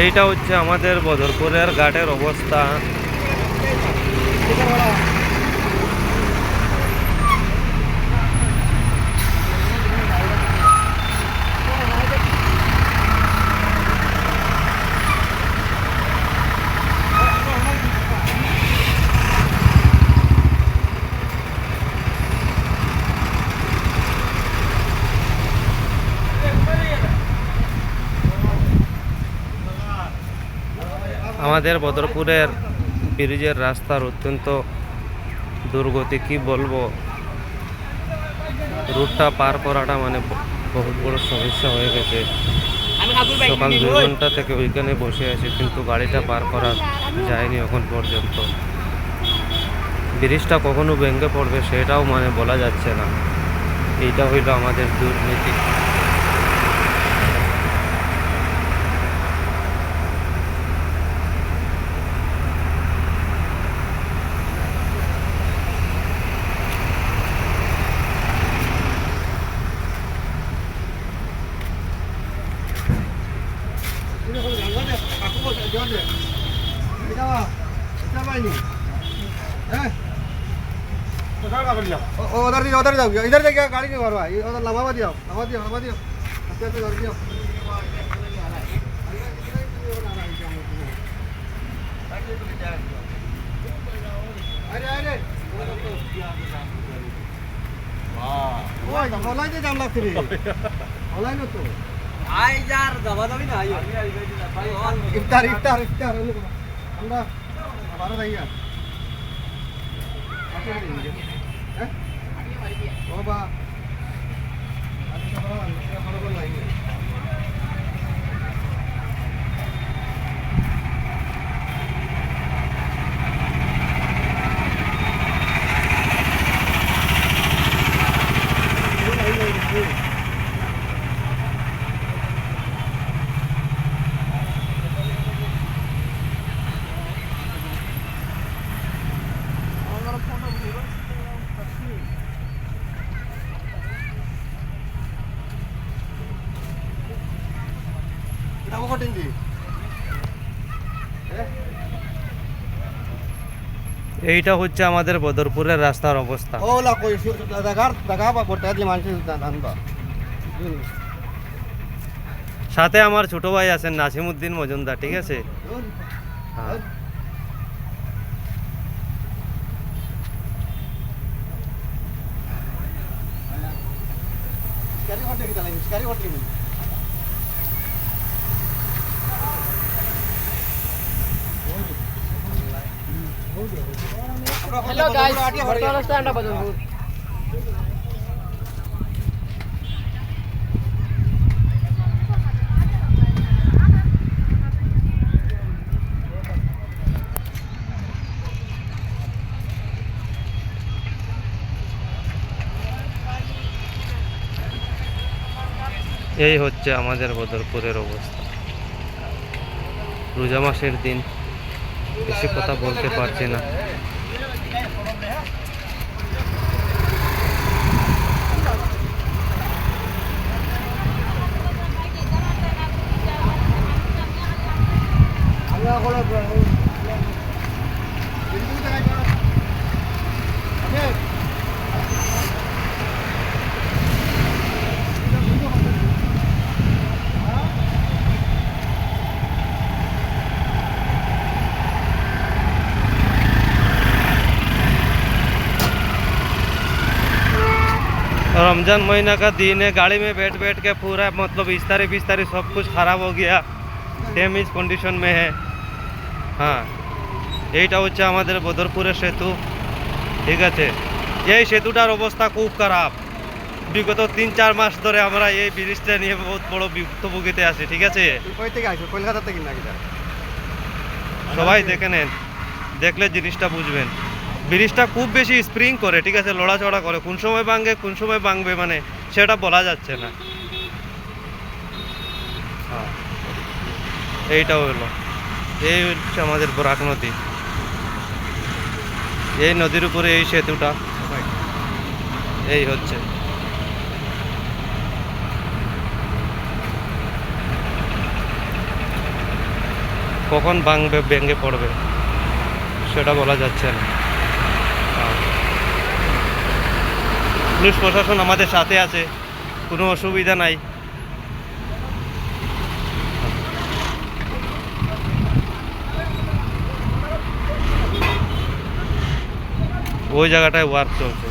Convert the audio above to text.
এইটা হচ্ছে আমাদের বদরপুরের ঘাটের অবস্থা। আমাদের বদরপুরের ব্রিজের রাস্তার অত্যন্ত দুর্গতি, কি বলবো, রুটটা পার করাটা মানে বহুত বড় সমস্যা হয়ে গেছে। সকাল 2 ঘন্টা থেকে ওইখানে বসে আছি, কিন্তু গাড়িটা পার করা যায়নি এখন পর্যন্ত। ব্রিজটা কখনো ভেঙে পড়বে সেটাও মানে বলা যাচ্ছে না। এইটা হইল আমাদের দুর্নীতি। उधर जाओ, इधर से क्या गाड़ी क्यों भरवा, उधर लंबा दियो, लंबा दियो अच्छे से कर दियो। अरे अरे वाह, ऑनलाइन से जाम लगती है, ऑनलाइन तो आई यार दबा दबी ना आइयो। इफ्तार इफ्तार इफ्तार हमरा हमारा नहीं है हैं ओ बा आज हमारा को नहीं है। এইটা হচ্ছে আমাদের বদরপুরের রাস্তার অবস্থা। সাথে আমার ছোট ভাই আছেন নাসিমউদ্দিন মজুমদার, ঠিক আছে। হ্যাঁ। हेलो गाइस, बर्तमान स्टैंड अप बदलपुर। এই হচ্ছে আমাদের বদরপুরের অবস্থা। রোজা মাসের দিন, বেশি কথা বলতে পারছি না। रमजान महीना का दिन है, गाड़ी में बैठ बैठ के पूरा मतलब बिस्तारी बिस्तारी सब कुछ खराब हो गया, डैमेज कंडीशन में है। हाँ, এইটা হচ্ছে আমাদের বদরপুরের সেতু, ঠিক আছে। এই সেতুটার অবস্থা খুব খারাপ। বিগত 3-4 মাস ধরে আমরা এই ব্রিজটা নিয়ে বহুত বড় ভুক্তভোগিতে আছি, ঠিক আছে। কলকাতা থেকে নাকি সবাই দেখে নেন, দেখলে জিনিসটা বুঝবেন। ব্রিজটা খুব বেশি স্প্রিং করে, ঠিক আছে, লড়াচড়া করে, কোন সময় ভাঙবে কোন সময় ভাঙবে মানে সেটা বলা যাচ্ছে না। হ্যাঁ, এইটাও হলো, এই হচ্ছে আমাদের বরাক নদী। এই নদীর উপরে এই সেতুটা, এই হচ্ছে। কখন ভেঙে পড়বে সেটা বলা যাচ্ছে না। পুলিশ প্রশাসন আমাদের সাথে আছে, কোনো অসুবিধা নাই। ওই জায়গাটায় ওয়ার্ক চলছে।